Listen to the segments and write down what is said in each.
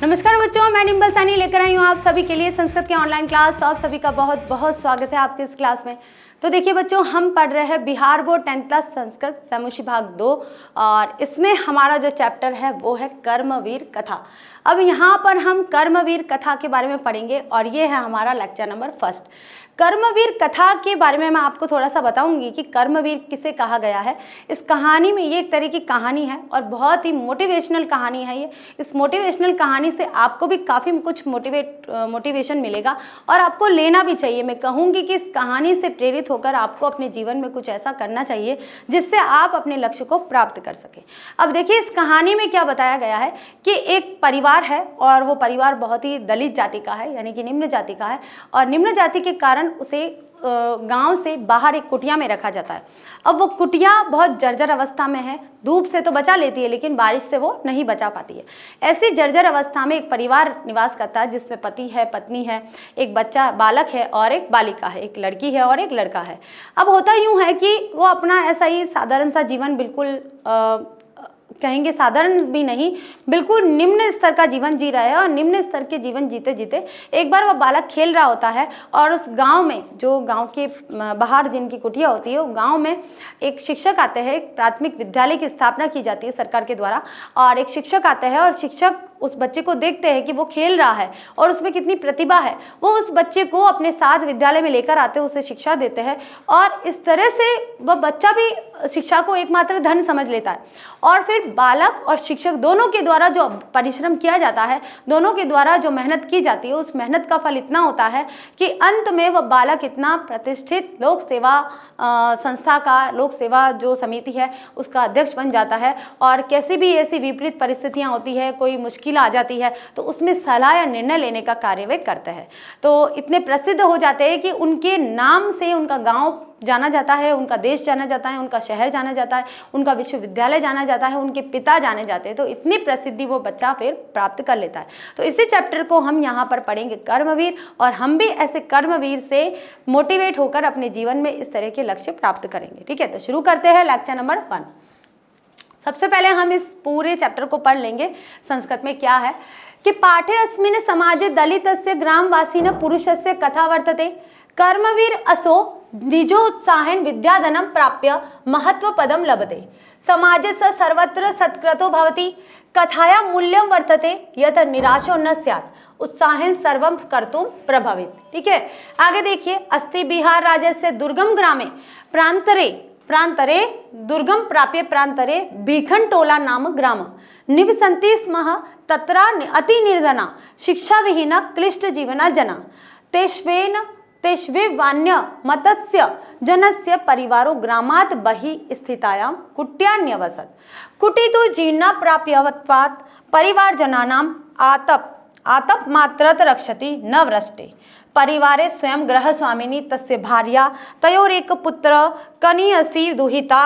नमस्कार बच्चों, मैं डिम्पल सैनी लेकर आई हूँ आप सभी के लिए संस्कृत के ऑनलाइन क्लास। तो आप सभी का बहुत बहुत स्वागत है आपके इस क्लास में। तो देखिए बच्चों, हम पढ़ रहे हैं Bihar board 10th class Sanskrit समूची भाग 2 और इसमें हमारा जो चैप्टर है वो है कर्मवीर कथा। अब यहाँ पर हम कर्मवीर कथा के बारे में पढ़ेंगे और ये है हमारा लेक्चर नंबर 1। कर्मवीर कथा के बारे में मैं आपको थोड़ा सा बताऊंगी कि कर्मवीर किसे कहा गया है। इस कहानी में ये एक तरह की कहानी है और बहुत ही मोटिवेशनल कहानी है ये। इस मोटिवेशनल कहानी से आपको भी काफ़ी कुछ मोटिवेशन मिलेगा और आपको लेना भी चाहिए। मैं कहूँगी कि इस कहानी से प्रेरित होकर आपको अपने जीवन में कुछ ऐसा करना चाहिए जिससे आप अपने लक्ष्य को प्राप्त कर सकें। अब देखिए, इस कहानी में क्या बताया गया है कि एक परिवार है और वो परिवार बहुत ही दलित जाति का है, यानी कि निम्न जाति का है और निम्न जाति के कारण उसे गांव से बाहर एक कुटिया में रखा जाता है। अब वो कुटिया बहुत जर्जर अवस्था में है, धूप से तो बचा लेती है लेकिन बारिश से वो नहीं बचा पाती है। ऐसी जर्जर अवस्था में एक परिवार निवास करता है जिसमें पति है, पत्नी है, एक बच्चा बालक है और एक बालिका है, एक लड़की है और एक लड़का है। अब होता यूँ है कि वो अपना ऐसा ही साधारण सा जीवन, बिल्कुल कहेंगे साधारण भी नहीं, बिल्कुल निम्न स्तर का जीवन जी रहा है। और निम्न स्तर के जीवन जीते जीते एक बार वह बालक खेल रहा होता है और उस गांव में, जो गांव के बाहर जिनकी कुटिया होती है, वो गांव में एक शिक्षक आते हैं। एक प्राथमिक विद्यालय की स्थापना की जाती है सरकार के द्वारा और एक शिक्षक आते हैं और शिक्षक उस बच्चे को देखते हैं कि वो खेल रहा है और उसमें कितनी प्रतिभा है। वो उस बच्चे को अपने साथ विद्यालय में लेकर आते हैं, उसे शिक्षा देते हैं और इस तरह से वह बच्चा भी शिक्षा को एकमात्र धन समझ लेता है। और फिर बालक और शिक्षक दोनों के द्वारा जो परिश्रम किया जाता है, दोनों के द्वारा जो मेहनत की जाती है, उस मेहनत का फल इतना होता है कि अंत में वह बालक इतना प्रतिष्ठित लोक सेवा संस्था का, लोक सेवा जो समिति है उसका अध्यक्ष बन जाता है। और कैसी भी ऐसी विपरीत परिस्थितियां होती है, कोई मुश्किल आ जाती है, तो उसमें सलाह या निर्णय लेने का कार्य वे करते हैं। तो इतने प्रसिद्ध हो जाते हैं कि उनके नाम से उनका गांव जाना जाता है, उनका देश जाना जाता है, उनका शहर जाना जाता है, उनका विश्वविद्यालय जाना जाता है, उनके पिता जाने जाते हैं। तो इतनी प्रसिद्धि वो बच्चा फिर प्राप्त कर लेता है। तो इसी चैप्टर को हम यहाँ पर पढ़ेंगे कर्मवीर, और हम भी ऐसे कर्मवीर से मोटिवेट होकर अपने जीवन में इस तरह के लक्ष्य प्राप्त करेंगे। ठीक है, तो शुरू करते हैं लेक्चर नंबर 1। सबसे पहले हम इस पूरे चैप्टर को पढ़ लेंगे। संस्कृत में क्या है कि पाठे अस्मिन् समाजे दलितस्य ग्रामवासिन पुरुषस्य कथा वर्तते। कर्मवीर असो निजोत्साहेन विद्याधनं प्राप्य महत्व पदम लभते। समाजे स सर्वत्र सत्कृतो भवति। कथाया मूल्यं वर्तते यत निराशो न स्यात् उत्साहेन सर्वं कर्तुं प्रभवेत्। ठीक है, आगे देखिए। अस्ति बिहार राज्यस्य दुर्गम ग्रामे प्रांतरे दुर्गम प्राप्य प्रांतरे भीखनटोला नाम ग्राम निवसन्ति स्म। तत्र अति निर्धना शिक्षा विहीना क्लिष्ट जीवना जना। तेष्वेवान्य मतस्य जनस्य परिवारो ग्रामात् बहिः स्थितायां कुट्यान्यवसत्। कुटी तो जीर्णा प्राप्यवत्वात् परिवारजनानाम् आतप मात्रत रक्षति न वृष्टे। परिवारे स्वयं गृहस्वामिनी तस्य भार्या तयोरेक पुत्र कनीयसी दुहिता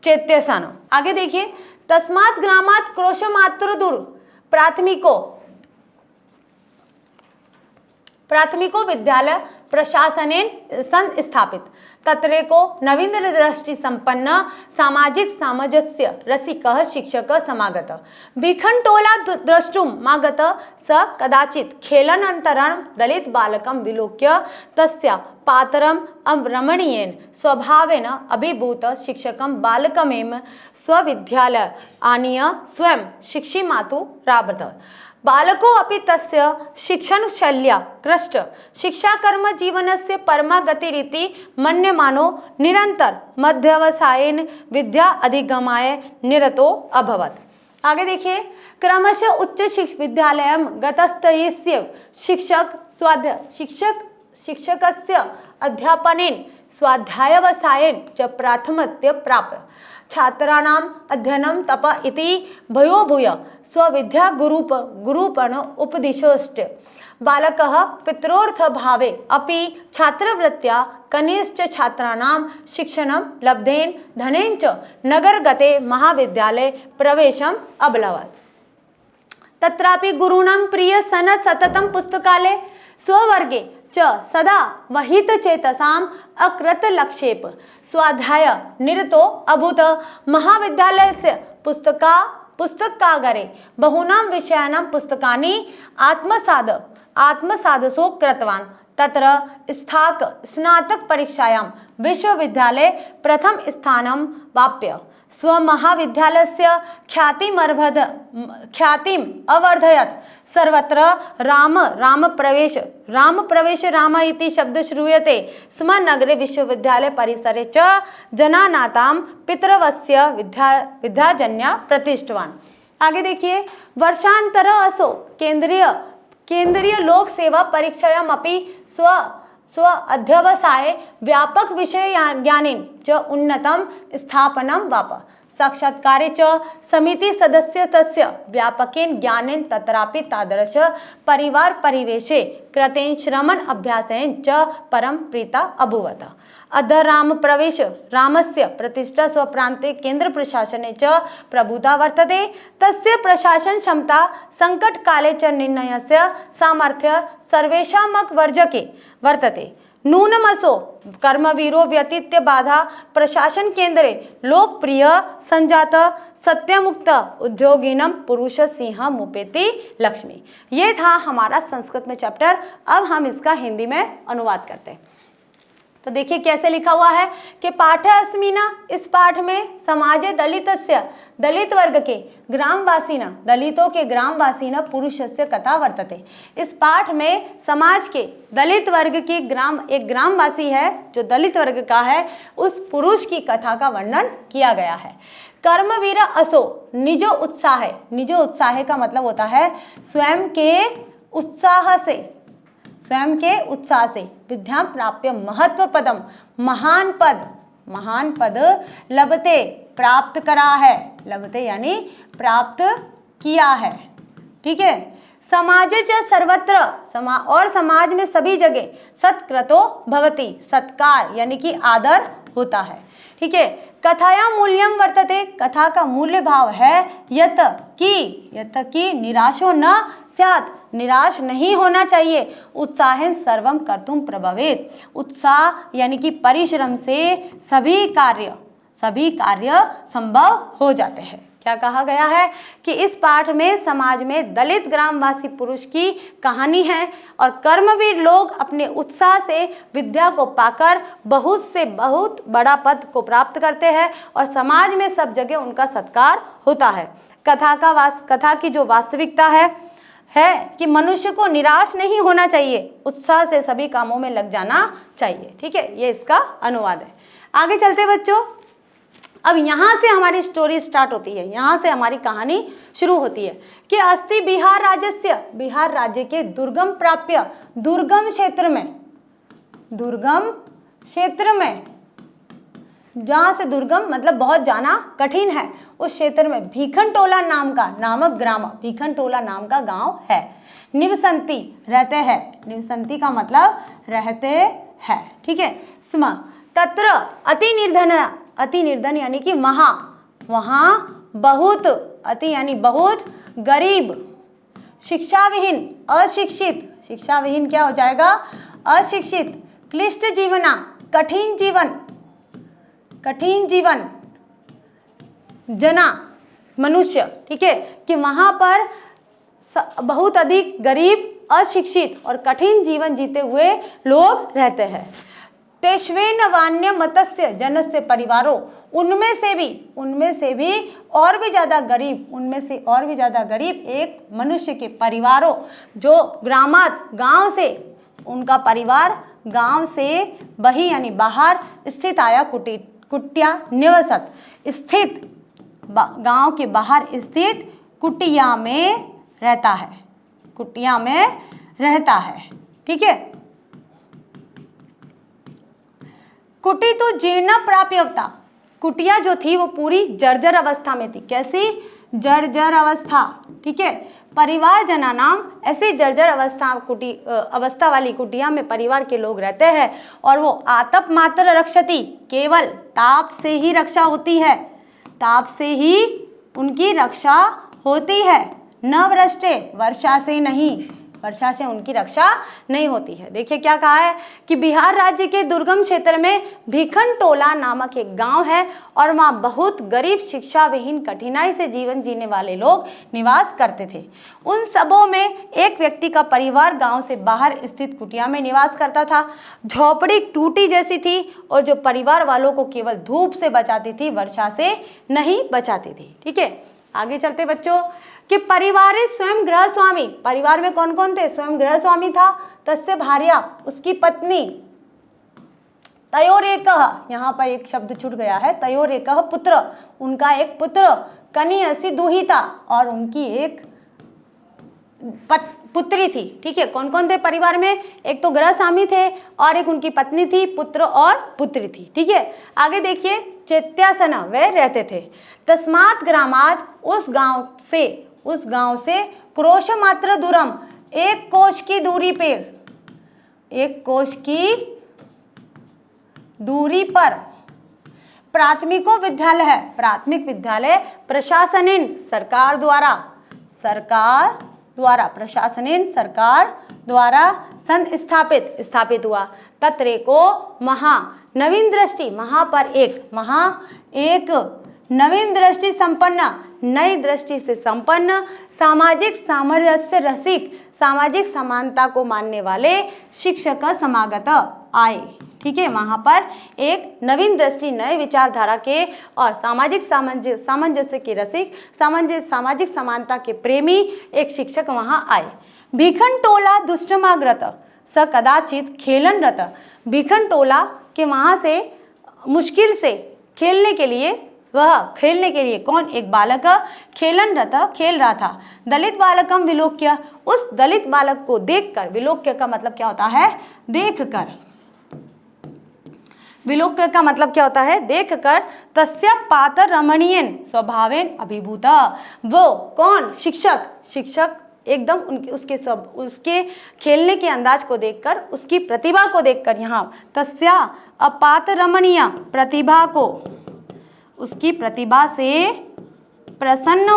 चेत्यसन। आगे देखिए। तस्मात् ग्रामात् क्रोशमात्र दूर प्राथमिको विद्यालय प्रशासनेन संस्थापित। तत्रेको नवीन्द्र दृष्टि संपन्न सामाजिक सामंजस्य रसिकः शिक्षकः समागत। भीखनटोला द्रष्टुं मागत स कदाचित् खेलनन्तरं दलित बालकं विलोक्य तस्य पात्रम् रमणीयेन स्वभावेन अभिभूत शिक्षकं बालकमेव स्वविद्यालय आनीय स्वयं शिक्षिमातु प्रारभत। बालको अपि तस्य शिक्षणशैल्या कृष्ट शिक्षाकर्म जीवनस्य परमा गतिरिति मन्यमानो निरंतर मध्यवसायेन विद्या अधिगमाय निरतो अभवत्। आगे देखिए। क्रमशः उच्च विद्यालयं गतस्तयस्य शिक्षकस्य अध्यापनेन स्वाध्यायवसायेन च प्राथमत्य प्राप्त। छात्राणाम् अध्ययनं तप इति भयो भूय स्वविद्या गुरुपण उपदिशोष्ट। बालकः पित्रोर्थ भावे अपि छात्रवृत्त्या कनिश्च छात्राणां शिक्षणं लब्धेन धनेन च नगरगते महाविद्यालये प्रवेशम् अभलवत्। तत्रापि गुरूणां प्रिय सन सततं पुस्तकालये स्ववर्गे च सदा वहित चेतसाम् अकृत लक्षेप स्वाध्याय निरतो अभूत। महाविद्यालयस्य पुस्तकागारे बहूनां विषयाणां पुस्तकानि आत्मसाधसो कृतवान्। तत्र स्नातक परीक्षायां विश्वविद्यालये प्रथम स्थानं प्राप्य स्वमहाविद्यालयस्य ख्यातिम् अवर्धयत्। सर्वत्र राम इति शब्द श्रूयते स्म। नगरे विश्वविद्यालय परिसरे च जनानां पितृवस्य विद्याजन्या प्रतिष्ठवान्। आगे देखिए, वर्षांतर असो केंद्रीय लोक सेवा परीक्षायाम् अपि स्व अध्यवसाये व्यापक विषय ज्ञानेन च उन्नतं स्थापनं वाप। साक्षात्कारे च समिति सदस्य तस्य व्यापकेन ज्ञानेन तत्रापि तादृश परिवार परिवेशे कृतेन श्रमण अभ्यासेन च परम प्रीता अभूवत्। अद्य रामस्य प्रतिष्ठा स्वप्रान्ते केन्द्र प्रशासने च प्रभुता वर्तते। तस्य प्रशासन क्षमता संकटकाले च निर्णयस्य सामर्थ्य सर्वेषामक वर्जके वर्तते। नूनमसो कर्मवीरो व्यतीत्य बाधा प्रशासन केंद्रे लोकप्रिय संजात सत्यमुक्त उद्योगिनम पुरुष सिंह मुपेति लक्ष्मी। ये था हमारा संस्कृत में चैप्टर। अब हम इसका हिंदी में अनुवाद करते हैं। तो देखिए कैसे लिखा हुआ है कि पाठ्यस्मिना, इस पाठ में समाजे दलितस्य, दलित वर्ग के ग्रामवासी न, दलितों के ग्रामवासी न पुरुषस्य कथा वर्तते। इस पाठ में समाज के दलित वर्ग की एक ग्रामवासी है जो दलित वर्ग का है, उस पुरुष की कथा का वर्णन किया गया है। कर्मवीर असो निजो उत्साह, निजो उत्साह का मतलब होता है स्वयं के उत्साह से विद्या प्राप्य महत्व पदम, महान पद लभते, प्राप्त करा है, लभते यानी प्राप्त किया है। ठीक है। समाजे च सर्वत्र, और समाज में सभी जगह सत्कृतो भवति, सत्कार यानी कि आदर होता है। ठीक है। कथाया मूल्यम वर्तते, कथा का मूल्य भाव है यत की निराशो न स्यात्, निराश नहीं होना चाहिए। उत्साहेन सर्वम कर्तुम प्रभवेत, उत्साह यानी कि परिश्रम से सभी कार्य संभव हो जाते हैं। क्या कहा गया है कि इस पाठ में समाज में दलित ग्रामवासी पुरुष की कहानी है और कर्मवीर लोग अपने उत्साह से विद्या को पाकर बहुत से बहुत बड़ा पद को प्राप्त करते हैं और समाज में सब जगह उनका सत्कार होता है। कथा की जो वास्तविकता है कि मनुष्य को निराश नहीं होना चाहिए, उत्साह से सभी कामों में लग जाना चाहिए। ठीक है, ये इसका अनुवाद है। आगे चलते बच्चों, अब यहाँ से हमारी स्टोरी स्टार्ट होती है, यहाँ से हमारी कहानी शुरू होती है कि अस्ति बिहार राज्य के दुर्गम क्षेत्र में, जहाँ से दुर्गम मतलब बहुत जाना कठिन है, उस क्षेत्र में भीखनटोला नाम का गांव है। निवसंती रहते हैं, निवसंती का मतलब रहते हैं। ठीक है। स्म तत्र अति निर्धन यानी कि वहाँ बहुत, अति यानी बहुत, गरीब, शिक्षाविहीन शिक्षाविहीन क्या हो जाएगा, अशिक्षित, क्लिष्ट जीवना, कठिन जीवन जना मनुष्य। ठीक है, कि वहाँ पर बहुत अधिक गरीब, अशिक्षित और कठिन जीवन जीते हुए लोग रहते हैं। तेष्वेन वान्य मतस्य जनस्य परिवारों, उनमें से भी और भी ज़्यादा गरीब एक मनुष्य के परिवारों, जो गांव से, उनका परिवार गांव से बही यानी बाहर स्थित आया कुटिया निवसत, स्थित गांव के बाहर स्थित कुटिया में रहता है। ठीक है। कुटी तो जीर्ण प्राप्यवता, कुटिया जो थी वो पूरी जर्जर अवस्था में थी। कैसी जर्जर अवस्था। ठीक है। परिवार जना नाम, ऐसी जर्जर अवस्था वाली कुटिया में परिवार के लोग रहते हैं और वो आतप मात्र रक्षति, केवल ताप से ही रक्षा होती है, ताप से ही उनकी रक्षा होती है। न वृष्टे, वर्षा से नहीं, वर्षा से उनकी रक्षा नहीं होती है। देखिए क्या कहा है कि बिहार राज्य के दुर्गम क्षेत्र में भिखनटोला नामक एक गांव है और वहाँ बहुत गरीब, शिक्षा विहीन, कठिनाई से जीवन जीने वाले लोग निवास करते थे। उन सबों में एक व्यक्ति का परिवार गांव से बाहर स्थित कुटिया में निवास करता था। झोपड़ी टूटी जैसी थी और जो परिवार वालों को केवल धूप से बचाती थी, वर्षा से नहीं बचाती थी। ठीक है, आगे चलते बच्चों कि परिवार स्वयं गृह स्वामी, परिवार में कौन कौन थे? स्वयं गृह स्वामी था, तस्य भार्या, उसकी पत्नी, तयोरेकः, यहाँ पर एक शब्द छूट गया है, तयोरेकः पुत्र, उनका एक पुत्र, कनियसी दुहिता, और उनकी एक पुत्री थी। ठीक है, कौन कौन थे परिवार में? एक तो गृह स्वामी थे और एक उनकी पत्नी थी, पुत्र और पुत्री थी। ठीक है, आगे देखिए चैत्यासन, वे रहते थे। तस्मात् ग्रामात्, उस गांव से क्रोश मात्र दूरम, 1 कोश की दूरी पर, 1 कोश की दूरी पर प्राथमिको विद्यालय है, प्राथमिक विद्यालय प्रशासनिन, सरकार स्थापित हुआ। तत्रेको नवीन दृष्टि, एक नवीन दृष्टि संपन्न, नई दृष्टि से संपन्न, सामाजिक सामंजस्य रसिक, सामाजिक समानता को मानने वाले शिक्षक समागत आए। ठीक है, वहाँ पर एक नवीन दृष्टि, नए विचारधारा के और सामाजिक सामंजस्य के रसिक, सामाजिक समानता के प्रेमी एक शिक्षक वहाँ आए। भिखनटोला दुष्टमाग्रत स कदाचित खेलनरत, भिखनटोला के वहाँ से मुश्किल से खेलने के लिए कौन? एक बालक खेलनरत, खेल रहा था। दलित बालकम विलोक्य, उस दलित बालक को देखकर, विलोक्य का मतलब क्या होता है? देखकर, विलोक्य का मतलब क्या होता है? देखकर। तस्य पातर रमणीयन स्वभावेन अभिभूता, वो कौन? शिक्षक एकदम उसके खेलने के अंदाज को देखकर, उसकी प्रतिभा को देखकर, यहाँ तस्या अपात रमणीय, प्रतिभा को, उसकी प्रतिभा से प्रसन्न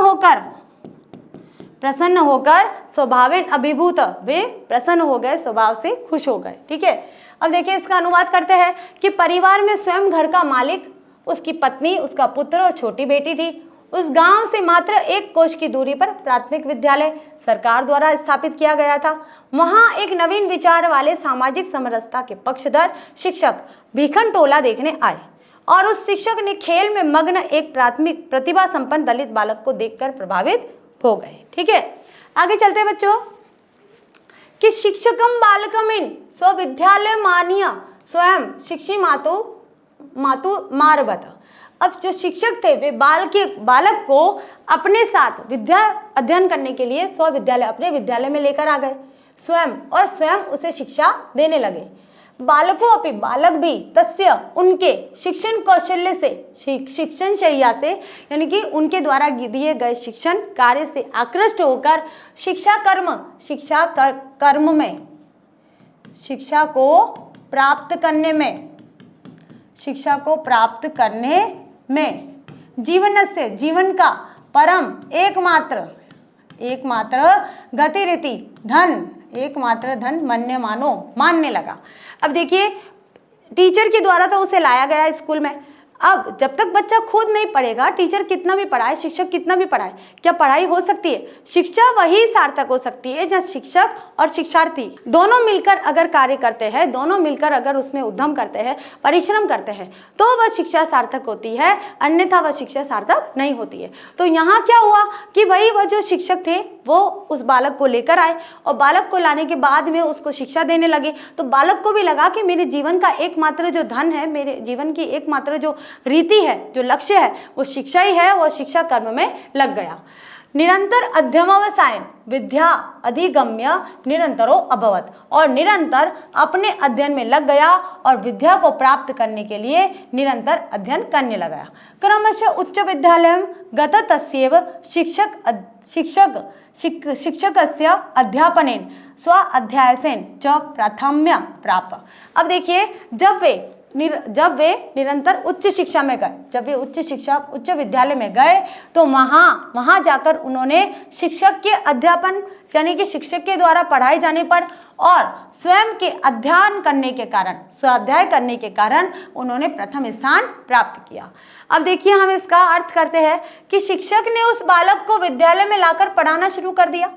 होकर स्वभावेन अभिभूत, वे प्रसन्न हो गए, स्वभाव से खुश हो गए। ठीक है, अब देखिए इसका अनुवाद करते हैं कि परिवार में स्वयं घर का मालिक, उसकी पत्नी, उसका पुत्र और छोटी बेटी थी। उस गांव से मात्र 1 कोश की दूरी पर प्राथमिक विद्यालय सरकार द्वारा स्थापित किया गया था। वहां एक नवीन विचार वाले, सामाजिक समरसता के पक्षधर शिक्षक भिखनटोला देखने आए और उस शिक्षक ने खेल में मग्न एक प्राथमिक प्रतिभा संपन्न दलित बालक को देखकर प्रभावित हो गए। ठीक है, आगे चलते बच्चों कि शिक्षकम बालकमिन स्वविद्यालय मानिय स्वयं शिक्षी मातु मारबत। अब जो शिक्षक थे वे बालक को अपने साथ विद्या अध्ययन करने के लिए स्वविद्यालय, अपने विद्यालय में लेकर आ गए स्वयं उसे शिक्षा देने लगे। बालक भी तस्य, उनके शिक्षण कौशल्य से, शिक्षण शैया से, यानी कि उनके द्वारा दिए गए शिक्षण कार्य से आकृष्ट होकर शिक्षा कर्म में, शिक्षा को प्राप्त करने में जीवन का परम एकमात्र गतिरीति धन मानने लगा। अब देखिए टीचर के द्वारा तो उसे लाया गया स्कूल में। अब जब तक बच्चा खुद नहीं पढ़ेगा, टीचर कितना भी पढ़ाए, शिक्षक कितना भी पढ़ाए, क्या पढ़ाई हो सकती है? शिक्षा वही सार्थक हो सकती है जब शिक्षक और शिक्षार्थी दोनों मिलकर अगर कार्य करते हैं, दोनों मिलकर अगर उसमें उद्यम करते हैं, परिश्रम करते हैं, तो वह शिक्षा सार्थक होती है, अन्यथा वह शिक्षा सार्थक नहीं होती है। तो यहाँ क्या हुआ कि वह जो शिक्षक थे वो उस बालक को लेकर आए और बालक को लाने के बाद में उसको शिक्षा देने लगे। तो बालक को भी लगा कि मेरे जीवन का एकमात्र जो धन है, मेरे जीवन की एकमात्र जो रीति है, जो लक्ष्य है, वो शिक्षा ही है। वो शिक्षा कर्म में लग गया। निरंतर अध्यवसायन विद्या अधिगम्य निरंतरो अभवत, और निरंतर अपने अध्ययन में लग गया और विद्या को प्राप्त करने के लिए निरंतर अध्ययन करने लगा। क्रमशः उच्च विद्यालयं गत तस्यैव शिक्षकस्य अध्यापनेन स्व अध्यायसेन च प्राथम्य प्राप्त। अब देखिए जब वे जब वे निरंतर उच्च शिक्षा में गए, जब वे उच्च विद्यालय में गए तो वहाँ जाकर उन्होंने शिक्षक के अध्यापन यानी कि शिक्षक के द्वारा पढ़ाए जाने पर और स्वयं के स्वाध्याय करने के कारण उन्होंने प्रथम स्थान प्राप्त किया। अब देखिए हम इसका अर्थ करते हैं कि शिक्षक ने उस बालक को विद्यालय में लाकर पढ़ाना शुरू कर दिया।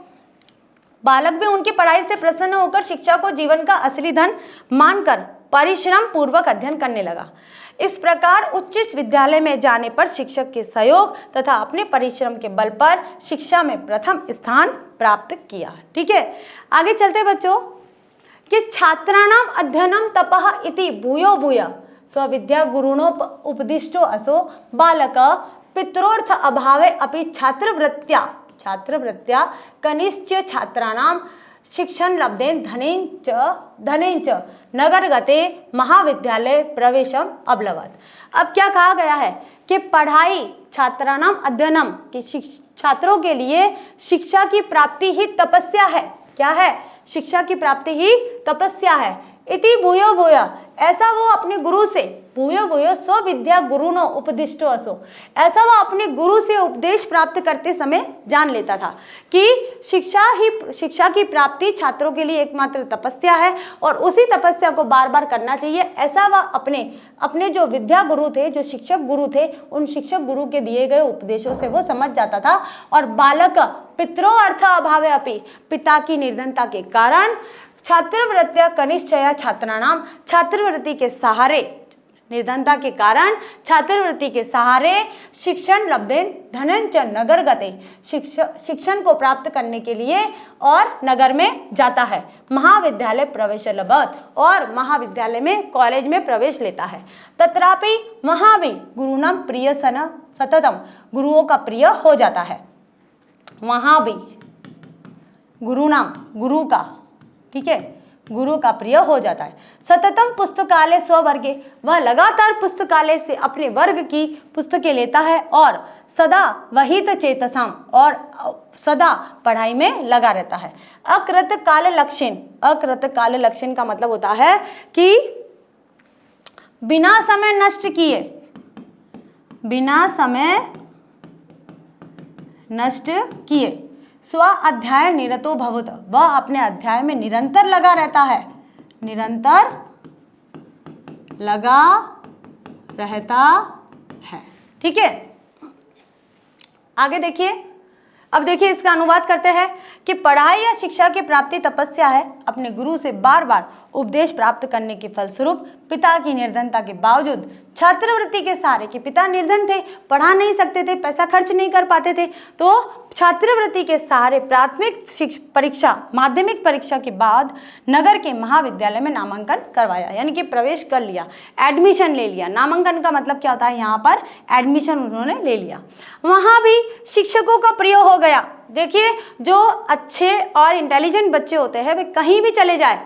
बालक भी उनकी पढ़ाई से प्रसन्न होकर शिक्षा को जीवन का असली धन मानकर परिश्रम पूर्वक अध्ययन करने लगा। इस प्रकार उच्च विद्यालय में जाने पर शिक्षक के सहयोग तथा अपने परिश्रम के बल पर शिक्षा में प्रथम स्थान प्राप्त किया। ठीक है, आगे चलते बच्चों कि छात्राणाम अध्ययनम तपः इति भूयो भूय स्वविद्या गुरुणो उपदिष्टो असो बालक पित्रोर्थ अभावे अपि छात्रवृत्त्या कनिश्च छात्राणाम शिक्षण लब्धेन धनेन च नगरगते महाविद्यालय प्रवेशम अभलवत्। अब क्या कहा गया है कि पढ़ाई छात्राणाम अध्ययनम कि छात्रों के लिए शिक्षा की प्राप्ति ही तपस्या है। क्या है? शिक्षा की प्राप्ति ही तपस्या है। इति भूयो भूय ऐसा वो अपने गुरु से भूयो भूयो स्वविद्या गुरुनो उपदिष्टो असो ऐसा वह अपने गुरु से उपदेश प्राप्त करते समय जान लेता था कि शिक्षा की प्राप्ति छात्रों के लिए एकमात्र तपस्या है और उसी तपस्या को बार बार करना चाहिए। ऐसा वह अपने जो विद्या गुरु थे, जो शिक्षक गुरु थे, उन शिक्षक गुरु के दिए गए उपदेशों से वो समझ जाता था। और बालक पितरो अर्थ अभावे अपि पिता की निर्धनता के कारण छात्रवृत्तिया कनिश्चया छात्राणाम छात्रवृत्ति के सहारे निर्धनता के कारण छात्रवृत्ति के सहारे शिक्षण लब्धेन धनंच नगर गते शिक्षण को प्राप्त करने के लिए और नगर में जाता है। महाविद्यालय प्रवेश लभत और महाविद्यालय में कॉलेज में प्रवेश लेता है। तत्रापि वहाँ भी गुरुनाम प्रिय सन सततम गुरुओं का प्रिय हो जाता है। वहाँ भी गुरुनाम गुरु का, ठीक है, गुरु का प्रिय हो जाता है। सततम पुस्तकालय स्ववर्गे वह लगातार पुस्तकालय से अपने वर्ग की पुस्तकें लेता है और सदा वहित चेतसाम और सदा पढ़ाई में लगा रहता है। अकृत काल लक्षण का मतलब होता है कि बिना समय नष्ट किए स्व अध्याय निरतो भवत वह अपने अध्याय में निरंतर लगा रहता है, ठीक है। आगे देखिए, अब देखिए इसका अनुवाद करते हैं कि पढ़ाई या शिक्षा की प्राप्ति तपस्या है। अपने गुरु से बार बार उपदेश प्राप्त करने के फलस्वरूप पिता की निर्धनता के बावजूद छात्रवृत्ति के सहारे कि पिता निर्धन थे, पढ़ा नहीं सकते थे, पैसा खर्च नहीं कर पाते थे, तो छात्रवृत्ति के सहारे प्राथमिक परीक्षा माध्यमिक परीक्षा के बाद नगर के महाविद्यालय में नामांकन करवाया, यानी कि प्रवेश कर लिया, एडमिशन ले लिया। नामांकन का मतलब क्या होता है? यहाँ पर एडमिशन उन्होंने ले लिया। वहाँ भी शिक्षकों का प्रिय हो गया। देखिए जो अच्छे और इंटेलिजेंट बच्चे होते हैं वे कहीं भी चले जाए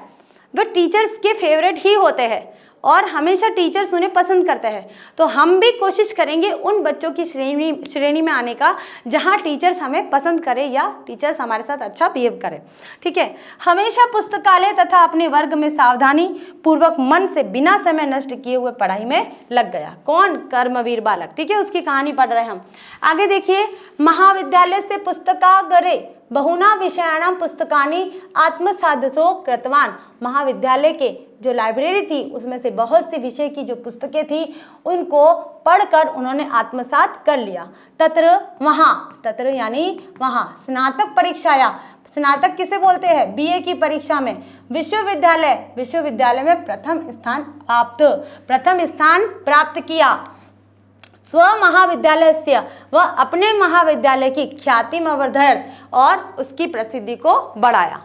वे टीचर्स के फेवरेट ही होते हैं और हमेशा टीचर्स उन्हें पसंद करते हैं। तो हम भी कोशिश करेंगे उन बच्चों की श्रेणी में आने का जहां टीचर्स हमें पसंद करें या टीचर्स हमारे साथ अच्छा बिहेव करें। ठीक है, हमेशा पुस्तकालय तथा अपने वर्ग में सावधानी पूर्वक मन से बिना समय नष्ट किए हुए पढ़ाई में लग गया। कौन? कर्मवीर बालक। ठीक है, उसकी कहानी पढ़ रहे हैं हम। आगे देखिए, महाविद्यालय से पुस्तकागरे बहुना विषयाणां पुस्तकानि आत्मसाधसो कृतवान। महाविद्यालय के जो लाइब्रेरी थी उसमें से बहुत से विषय की जो पुस्तकें थी उनको पढ़कर उन्होंने आत्मसात कर लिया। तत्र यानी वहाँ स्नातक परीक्षाया, स्नातक किसे बोलते हैं? बीए की परीक्षा में विश्वविद्यालय में प्रथम स्थान प्राप्त किया। स्व महाविद्यालय से वह अपने महाविद्यालय की ख्याति में वर्धयत और उसकी प्रसिद्धि को बढ़ाया।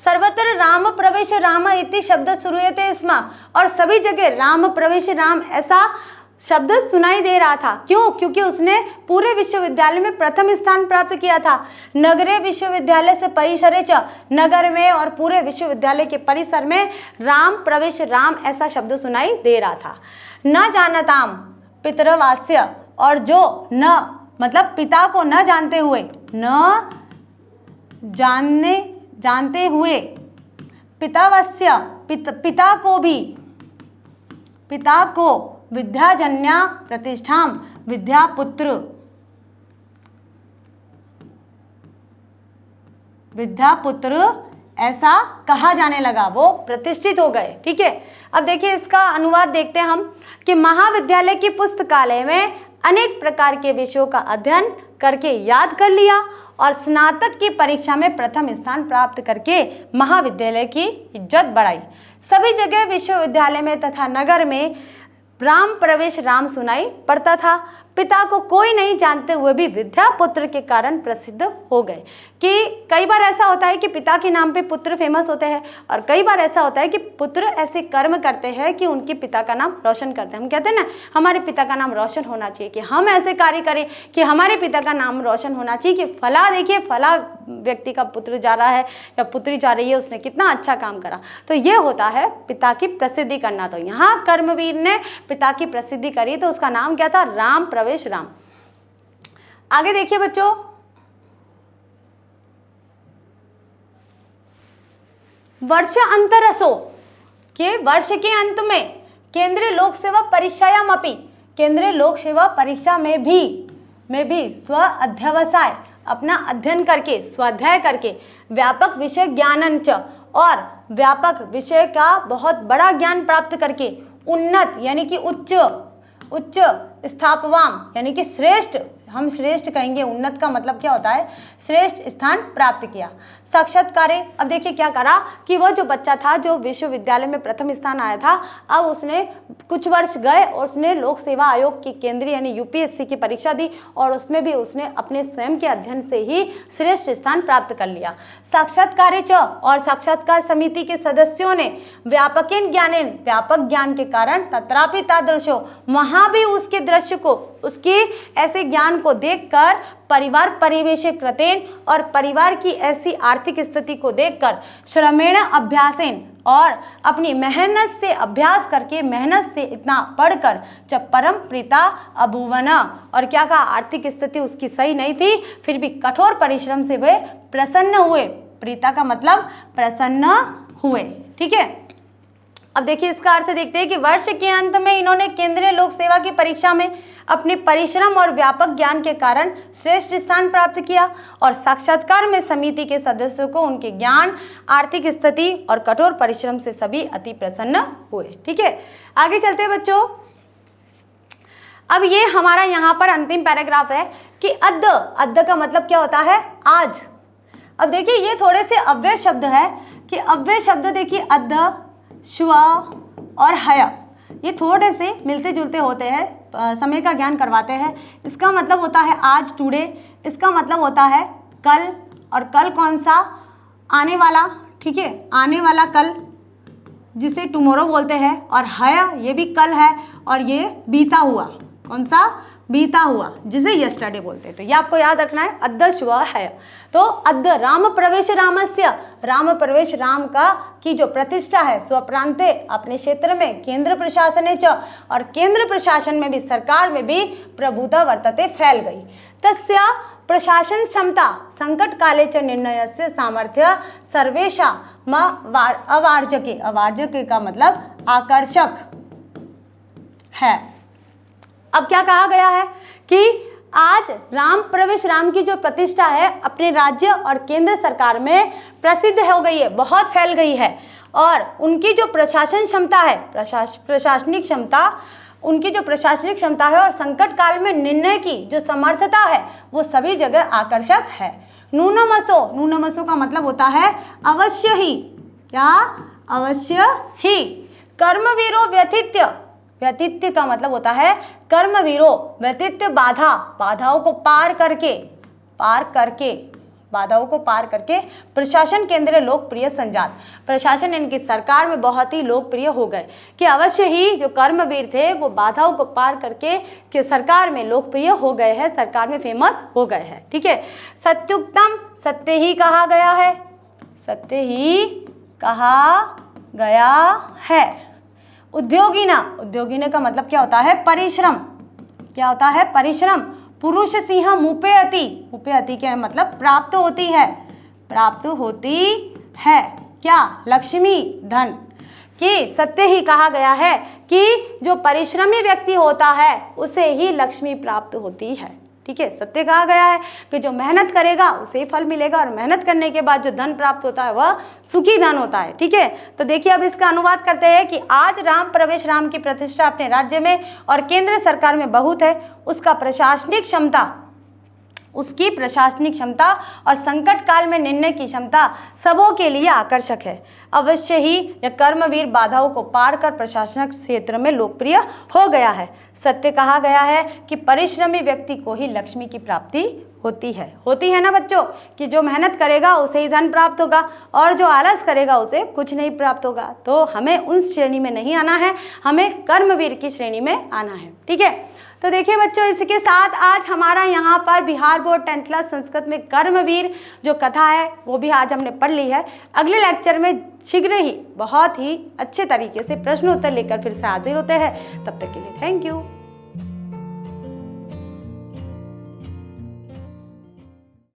सर्वत्र राम प्रवेश राम इति शब्द श्रूयते स्म, और सभी जगह राम प्रवेश राम ऐसा शब्द सुनाई दे रहा था। क्यों? क्योंकि उसने पूरे विश्वविद्यालय में प्रथम स्थान प्राप्त किया था। नगरे विश्वविद्यालय से परिसरे च, नगर में और पूरे विश्वविद्यालय के परिसर में राम प्रवेश राम ऐसा शब्द सुनाई दे रहा था। न जानताम पितरवास्य, और जो न मतलब पिता को न जानते हुए, जानते हुए पितावस्य पिता को भी पिता को विद्याजन्या प्रतिष्ठां विद्यापुत्र ऐसा कहा जाने लगा, वो प्रतिष्ठित हो गए। ठीक है, अब देखिए इसका अनुवाद देखते हैं हम कि महाविद्यालय की पुस्तकालय में अनेक प्रकार के विषयों का अध्ययन करके याद कर लिया और स्नातक की परीक्षा में प्रथम स्थान प्राप्त करके महाविद्यालय की इज्जत बढ़ाई। सभी जगह विश्वविद्यालय में तथा नगर में राम प्रवेश राम सुनाई पड़ता था। पिता को कोई नहीं जानते हुए भी विद्यापुत्र के कारण प्रसिद्ध हो गए। कि कई बार ऐसा होता है कि पिता के नाम पे पुत्र फेमस होते हैं और कई बार ऐसा होता है कि पुत्र ऐसे कर्म करते हैं कि उनके पिता का नाम रोशन करते हैं। हम कहते हैं ना हमारे पिता का नाम रोशन होना चाहिए, कि हम ऐसे कार्य करें कि हमारे पिता का नाम रोशन होना चाहिए, कि फला देखिए फला व्यक्ति का पुत्र जा रहा है या पुत्री जा रही है, उसने कितना अच्छा काम करा। तो ये होता है पिता की प्रसिद्धि करना। तो यहाँ कर्मवीर ने पिता की प्रसिद्धि करी, तो उसका नाम क्या था? राम प्रवेश राम। आगे देखिए बच्चों, वर्ष अंतरसो के वर्ष के अंत में केंद्रीय लोक सेवा परीक्षायाम अपि, केंद्रीय लोक सेवा परीक्षा में भी स्व अध्यवसाय अपना अध्ययन करके स्वाध्याय करके व्यापक विषय ज्ञानंच और व्यापक विषय का बहुत बड़ा ज्ञान प्राप्त करके उन्नत यानी कि उच्च स्थापवाम यानी कि श्रेष्ठ, हम श्रेष्ठ कहेंगे, उन्नत का मतलब क्या होता है? श्रेष्ठ स्थान प्राप्त किया। साक्षात्कारे, अब देखिए क्या करा कि वह जो बच्चा था जो विश्वविद्यालय में प्रथम स्थान आया था, अब उसने कुछ वर्ष गए और उसने लोक सेवा आयोग की केंद्रीय यानी यूपीएससी की परीक्षा दी और उसमें भी उसने अपने स्वयं के अध्ययन से ही श्रेष्ठ स्थान प्राप्त कर लिया। साक्षात्कारे च, और साक्षात्कार समिति के सदस्यों ने व्यापकेन ज्ञानेन, व्यापक ज्ञान के कारण तत्रापि तादृशो, वहां भी उसके दृश्य को, उसके ऐसे ज्ञान को देखकर परिवार परिवेश कृतेन, और परिवार की ऐसी आर्थिक स्थिति को देखकर श्रमेण अभ्यासेन, और अपनी मेहनत से अभ्यास करके मेहनत से इतना पढ़कर जब परम प्रीता अभुवना, और क्या कहा? आर्थिक स्थिति उसकी सही नहीं थी, फिर भी कठोर परिश्रम से वे प्रसन्न हुए। प्रीता का मतलब प्रसन्न हुए। ठीक है, अब देखिए इसका अर्थ देखते हैं कि वर्ष के अंत में इन्होंने केंद्रीय लोक सेवा की परीक्षा में अपने परिश्रम और व्यापक ज्ञान के कारण श्रेष्ठ स्थान प्राप्त किया और साक्षात्कार में समिति के सदस्यों को उनके ज्ञान, आर्थिक स्थिति और कठोर परिश्रम से सभी अति प्रसन्न हुए। ठीक है, आगे चलते हैं बच्चों। अब ये हमारा यहाँ पर अंतिम पैराग्राफ है कि अद्य का मतलब क्या होता है? आज। अब देखिए ये थोड़े से अव्यय शब्द है कि अव्यय शब्द देखिए अद्य, श्व और हय, ये थोड़े से मिलते जुलते होते हैं, समय का ज्ञान करवाते हैं। इसका मतलब होता है आज, टुडे। इसका मतलब होता है कल, और कल कौन सा? आने वाला। ठीक है, आने वाला कल जिसे टुमारो बोलते हैं। और हय ये भी कल है, और ये बीता हुआ, कौन सा? बीता हुआ, जिसे यस्टरडे बोलते हैं। तो ये आपको याद रखना है, अद्य श्व है। तो अद्य राम प्रवेश रामस्य, राम प्रवेश राम का की जो प्रतिष्ठा है स्वप्रांते, अपने क्षेत्र में, केंद्र प्रशासने च, और केंद्र प्रशासन में भी, सरकार में भी प्रभुता वर्तते, फैल गई। तस्या प्रशासन क्षमता संकट काले च निर्णयस्य सामर्थ्य सर्वेशा अवार्जके, अवार्जके का मतलब आकर्षक है। अब क्या कहा गया है कि आज राम प्रवेश राम की जो प्रतिष्ठा है अपने राज्य और केंद्र सरकार में प्रसिद्ध हो गई है, बहुत फैल गई है, और उनकी जो प्रशासन क्षमता है, प्रशासनिक क्षमता, उनकी जो प्रशासनिक क्षमता है और संकट काल में निर्णय की जो समर्थता है वो सभी जगह आकर्षक है। नूनमसो, नूनमसो का मतलब होता है अवश्य ही, क्या? अवश्य ही। कर्मवीरो व्यथित्य, व्यतीत्य का मतलब होता है कर्मवीरो, व्यतीत्य बाधा, बाधाओं को पार करके, बाधाओं को पार करके प्रशासन केंद्र लोकप्रिय संजात, प्रशासन इनकी सरकार में बहुत ही लोकप्रिय हो गए। कि अवश्य ही जो कर्मवीर थे वो बाधाओं को पार करके कि सरकार में लोकप्रिय हो गए हैं, सरकार में फेमस हो गए हैं। ठीक है, सत्युक्तम, सत्य ही कहा गया है, सत्य ही कहा गया है। उद्योगिना, उद्योगिना का मतलब क्या होता है? परिश्रम। क्या होता है? परिश्रम। पुरुष सिंह मुपेयति, मुपेयति क्या मतलब? प्राप्त होती है, प्राप्त होती है। क्या? लक्ष्मी, धन। कि सत्य ही कहा गया है कि जो परिश्रमी व्यक्ति होता है उसे ही लक्ष्मी प्राप्त होती है। ठीक है, सत्य कहा गया है कि जो मेहनत करेगा उसे ही फल मिलेगा, और मेहनत करने के बाद जो धन प्राप्त होता है वह सुखी धन होता है। ठीक है, तो देखिए अब इसका अनुवाद करते हैं कि आज राम प्रवेश, राम की प्रतिष्ठा अपने राज्य में और केंद्र सरकार में बहुत है। उसकी प्रशासनिक क्षमता और संकट काल में निर्णय की क्षमता सबों के लिए आकर्षक है। अवश्य ही यह कर्मवीर बाधाओं को पार कर प्रशासनिक क्षेत्र में लोकप्रिय हो गया है। सत्य कहा गया है कि परिश्रमी व्यक्ति को ही लक्ष्मी की प्राप्ति होती है ना बच्चों, कि जो मेहनत करेगा उसे ही धन प्राप्त होगा और जो आलस करेगा उसे कुछ नहीं प्राप्त होगा। तो हमें उस श्रेणी में नहीं आना है, हमें कर्मवीर की श्रेणी में आना है। ठीक है, तो देखिए बच्चों, इसके साथ आज हमारा यहाँ पर Bihar board 10th class Sanskrit में कर्मवीर जो कथा है वो भी आज हमने पढ़ ली है। अगले लेक्चर में शीघ्र ही बहुत ही अच्छे तरीके से प्रश्न उत्तर लेकर फिर से हाजिर होते हैं। तब तक के लिए थैंक यू।